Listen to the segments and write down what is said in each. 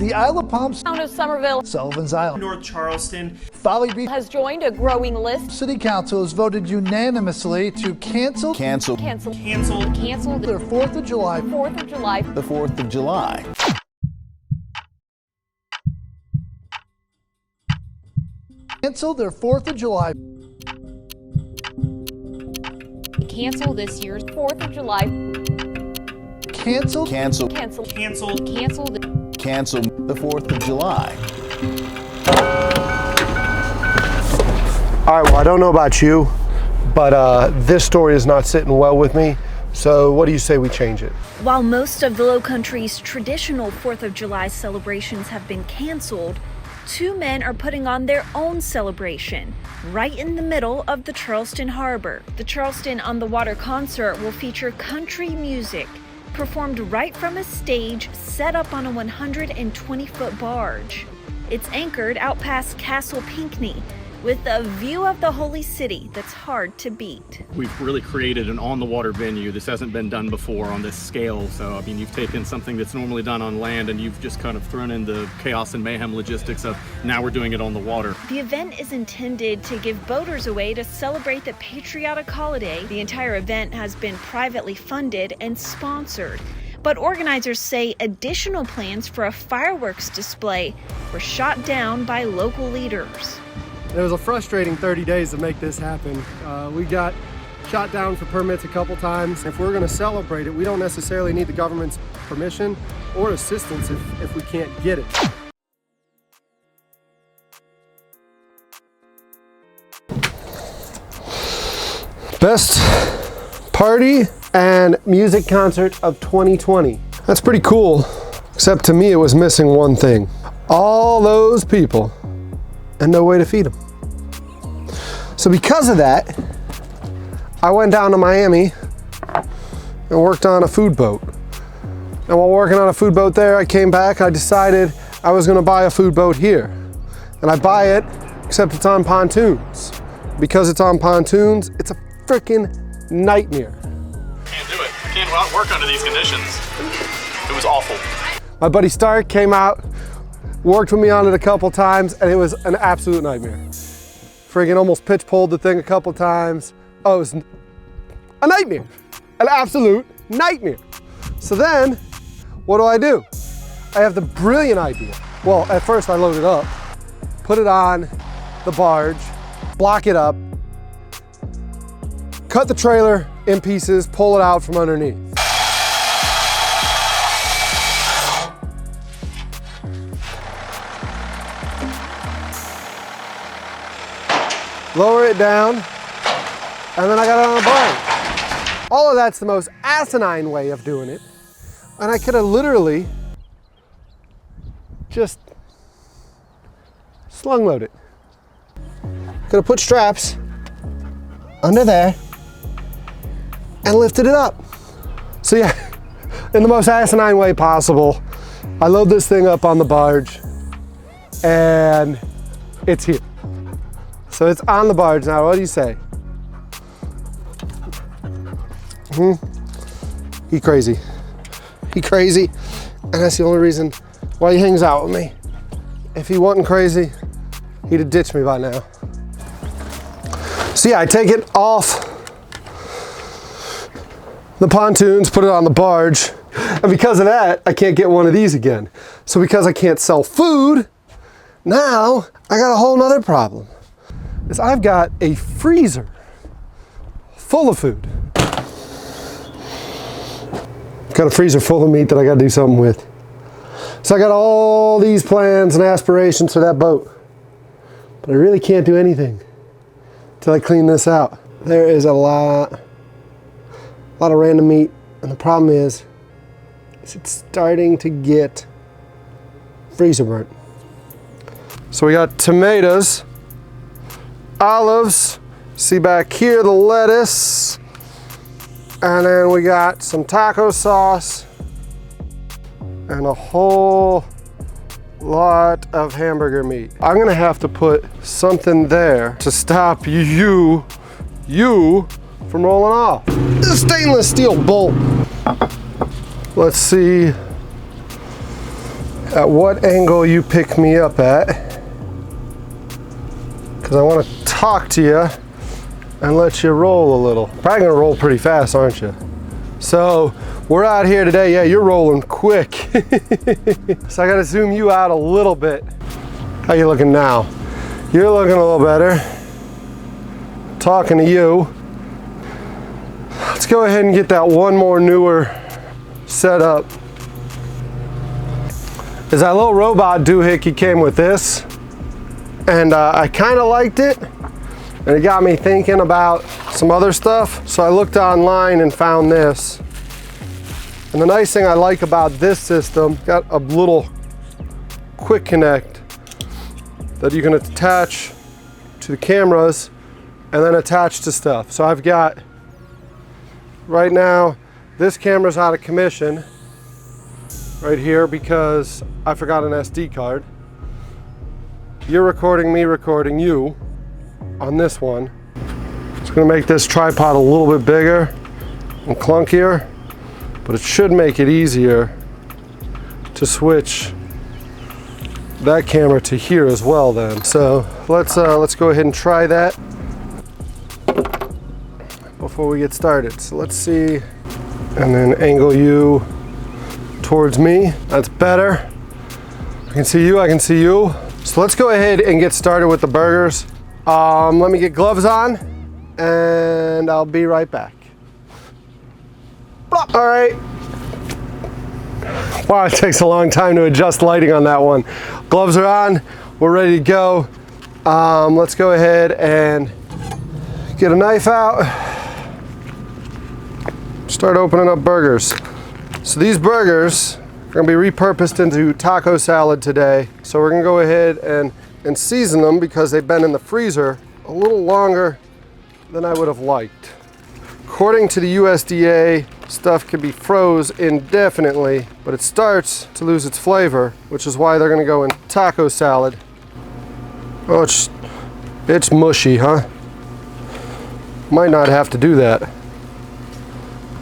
The Isle of Palms, Town of Somerville, Sullivan's Island, North Charleston, Folly Beach has joined a growing list. City Council has voted unanimously to cancel Cancel cancel their 4th of July. 4th of July. The 4th of July. Cancel their 4th of July. Cancel this year's 4th of July. Cancel. Cancel. Cancel. cancel Cancel the 4th of July. All right, well, I don't know about you, but this story is not sitting well with me. So what do you say we change it? While most of the Lowcountry's traditional 4th of July celebrations have been canceled, 2 men are putting on their own celebration right in the middle of the Charleston harbor. The Charleston on the Water concert will feature country music performed right from a stage set up on a 120-foot barge. It's anchored out past Castle Pinckney with a view of the Holy City that's hard to beat. We've really created an on-the-water venue. This hasn't been done before on this scale. So, I mean, you've taken something that's normally done on land and you've just kind of thrown in the chaos and mayhem logistics of now we're doing it on the water. The event is intended to give boaters a way to celebrate the patriotic holiday. The entire event has been privately funded and sponsored. But organizers say additional plans for a fireworks display were shot down by local leaders. It was a frustrating 30 days to make this happen. We got shot down for permits a couple times. If we're going to celebrate it, we don't necessarily need the government's permission or assistance if we can't get it. Best party and music concert of 2020. That's pretty cool, except to me it was missing one thing. All those people and no way to feed them. So because of that, I went down to Miami and worked on a food boat. And while working on a food boat there, I came back, I decided I was gonna buy a food boat here. And I buy it, except it's on pontoons. Because it's on pontoons, it's a freaking nightmare. Can't do it. I can't go out and work under these conditions. It was awful. My buddy Stark came out, worked with me on it a couple times, and it was an absolute nightmare. Friggin' almost pitch pulled the thing a couple times. Oh, it was a nightmare, an absolute nightmare. So then, what do? I have the brilliant idea. Well, at first I load it up, put it on the barge, block it up, cut the trailer in pieces, pull it out from underneath. Lower it down, and then I got it on a barge. All of that's the most asinine way of doing it. And I could have literally just slung load it. Could have put straps under there and lifted it up. So yeah, in the most asinine way possible, I load this thing up on the barge and it's here. So it's on the barge now. What do you say? He crazy. He crazy, and that's the only reason why he hangs out with me. If he wasn't crazy, he'd have ditched me by now. So yeah, I take it off the pontoons, put it on the barge, and because of that, I can't get one of these again. So because I can't sell food, now I got a whole nother problem. Is I've got a freezer full of food. Got a freezer full of meat that I gotta do something with. So I got all these plans and aspirations for that boat, but I really can't do anything until I clean this out. There is a lot of random meat, and the problem is it's starting to get freezer burnt. So we got tomatoes, olives, see back here the lettuce, and then we got some taco sauce and a whole lot of hamburger meat. I'm gonna have to put something there to stop you from rolling off. This stainless steel bolt. Let's see at what angle you pick me up at, because I want to talk to you and let you roll a little. Probably gonna roll pretty fast, aren't you? So we're out here today. Yeah, you're rolling quick. So I gotta zoom you out a little bit. How you looking now? You're looking a little better. Talking to you. Let's go ahead and get that one more newer setup. Is that little robot doohickey came with this, and I kind of liked it, and it got me thinking about some other stuff. So I looked online and found this. And the nice thing I like about this system, got a little quick connect that you can attach to the cameras and then attach to stuff. So I've got, right now, this camera's out of commission right here because I forgot an SD card. You're recording me recording you on this one. It's gonna make this tripod a little bit bigger and clunkier, but it should make it easier to switch that camera to here as well then. So let's go ahead and try that before we get started. So let's see, and then angle you towards me. That's better. I can see you, I can see you. So let's go ahead and get started with the burgers. Let me get gloves on and I'll be right back. All right. Wow, it takes a long time to adjust lighting on that one. Gloves are on, we're ready to go. Let's go ahead and get a knife out. Start opening up burgers. So these burgers are gonna be repurposed into taco salad today. So we're gonna go ahead and season them because they've been in the freezer a little longer than I would have liked. According to the USDA, stuff can be froze indefinitely, but it starts to lose its flavor, which is why they're gonna go in taco salad. Oh, it's mushy, huh? Might not have to do that.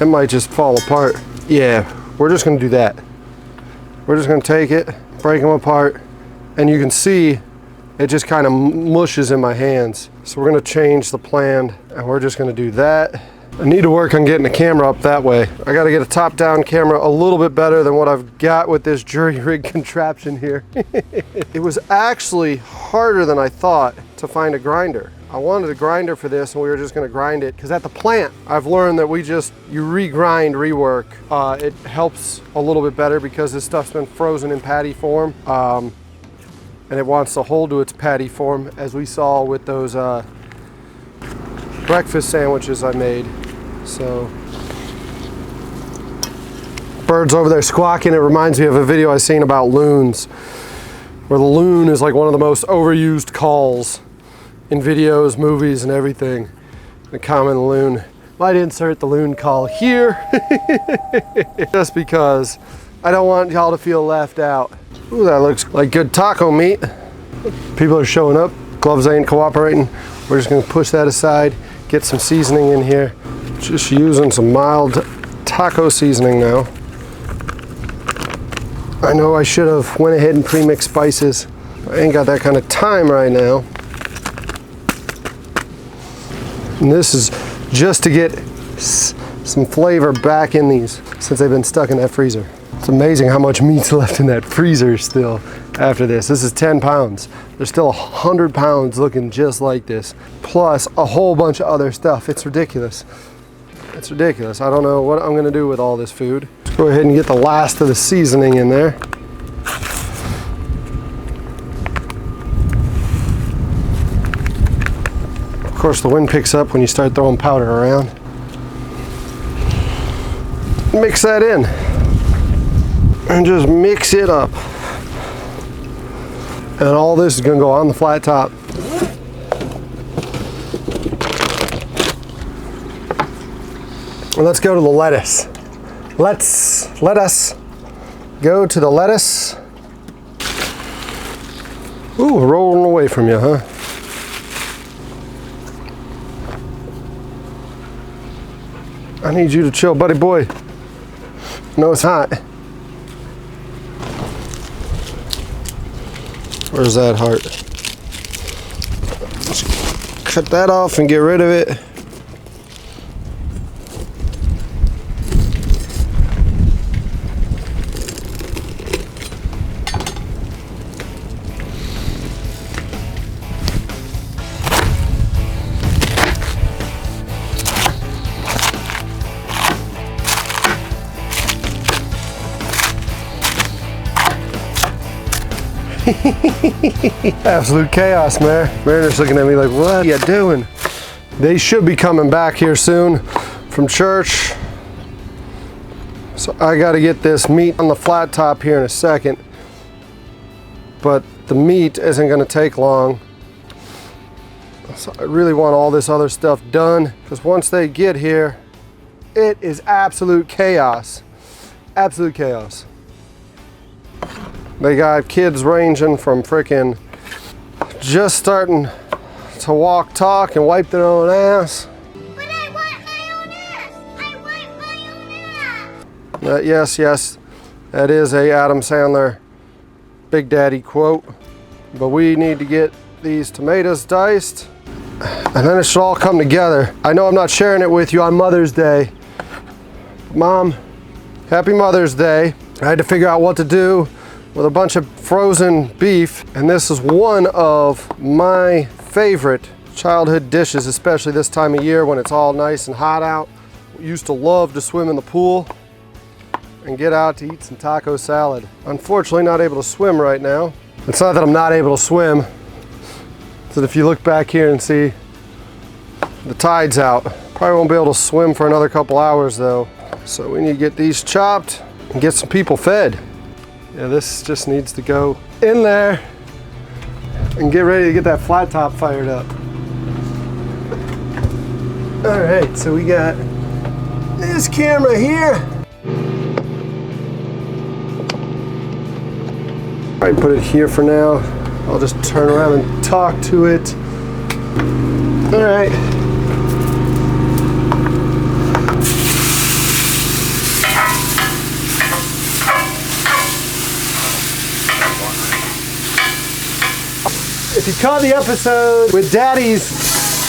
It might just fall apart. Yeah, we're just gonna do that. We're just gonna take it, break them apart, and you can see it just kind of mushes in my hands. So we're gonna change the plan, and we're just gonna do that. I need to work on getting the camera up that way. I gotta get a top-down camera a little bit better than what I've got with this jury rig contraption here. It was actually harder than I thought to find a grinder. I wanted a grinder for this, and we were just gonna grind it, because at the plant, I've learned that you regrind, rework. It helps a little bit better because this stuff's been frozen in patty form. And it wants to hold to its patty form, as we saw with those breakfast sandwiches I made. So, birds over there squawking. It reminds me of a video I seen about loons, where the loon is like one of the most overused calls in videos, movies, and everything. The common loon. Might insert the loon call here, just because I don't want y'all to feel left out. Ooh, that looks like good taco meat. People are showing up. Gloves ain't cooperating. We're just gonna push that aside, get some seasoning in here. Just using some mild taco seasoning now. I know I should have went ahead and pre-mixed spices. I ain't got that kind of time right now. And this is just to get some flavor back in these, since they've been stuck in that freezer. It's amazing how much meat's left in that freezer still after this. This is 10 pounds. There's still 100 pounds looking just like this, plus a whole bunch of other stuff. It's ridiculous. It's ridiculous. I don't know what I'm gonna do with all this food. Let's go ahead and get the last of the seasoning in there. Of course, the wind picks up when you start throwing powder around. Mix that in. And just mix it up. And all this is gonna go on the flat top. And let's go to the lettuce. Let us go to the lettuce. Ooh, rolling away from you, huh? I need you to chill, buddy boy. No, it's hot. Where's that heart? Just cut that off and get rid of it. Absolute chaos, man. Mariner's looking at me like, what are you doing? They should be coming back here soon from church. So I got to get this meat on the flat top here in a second. But the meat isn't going to take long. So I really want all this other stuff done, because once they get here, it is absolute chaos. Absolute chaos. They got kids ranging from frickin' just starting to walk, talk, and wipe their own ass. But I want my own ass! I want my own ass! Yes, that is a Adam Sandler Big Daddy quote. But we need to get these tomatoes diced, and then it should all come together. I know I'm not sharing it with you on Mother's Day. Mom, happy Mother's Day. I had to figure out what to do with a bunch of frozen beef, and this is one of my favorite childhood dishes, especially this time of year when it's all nice and hot out. We used to love to swim in the pool and get out to eat some taco salad. Unfortunately, not able to swim right now. It's not that I'm not able to swim, it's that if you look back here and see the tide's out. Probably won't be able to swim for another couple hours though. So we need to get these chopped and get some people fed. Yeah, this just needs to go in there and get ready to get that flat top fired up. All right, so we got this camera here. All right, put it here for now. I'll just turn around and talk to it. All right. If you caught the episode with Daddy's,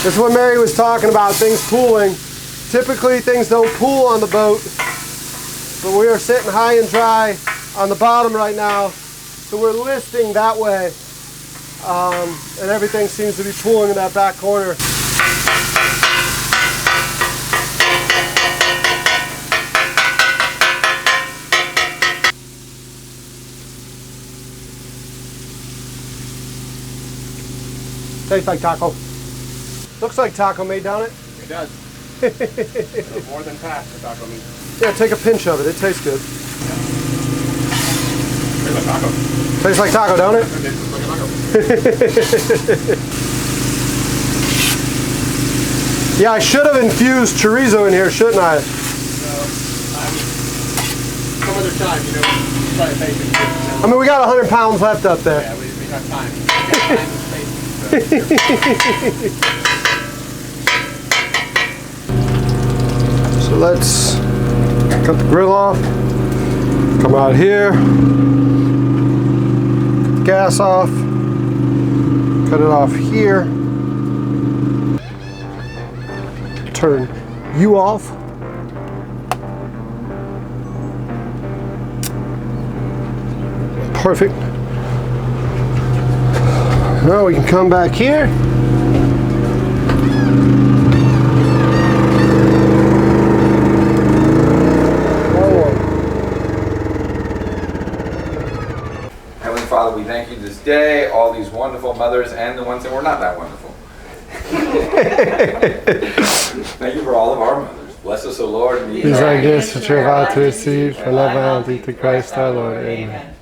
this is what Mary was talking about, things pooling. Typically things don't pool on the boat, but we are sitting high and dry on the bottom right now, so we're listing that way, and everything seems to be pooling in that back corner. Tastes like taco. Looks like taco meat, don't it? It does. More than past for taco meat. Yeah, take a pinch of it. It tastes good. Tastes like taco. Tastes like taco, don't it? It tastes like a taco. Yeah, I should have infused chorizo in here, shouldn't I? Some other time, you know, try to take it. I mean, we got 100 pounds left up there. Yeah, we have time. We got time and space. So let's cut the grill off, come out here, cut the gas off, cut it off here, turn you off. Perfect. Now we can come back here. Heavenly Father, we thank you this day, all these wonderful mothers and the ones that were not that wonderful. Thank you for all of our mothers. Bless us, O Lord. These are gifts which you're about to receive from love bounty to Christ our Lord. Amen.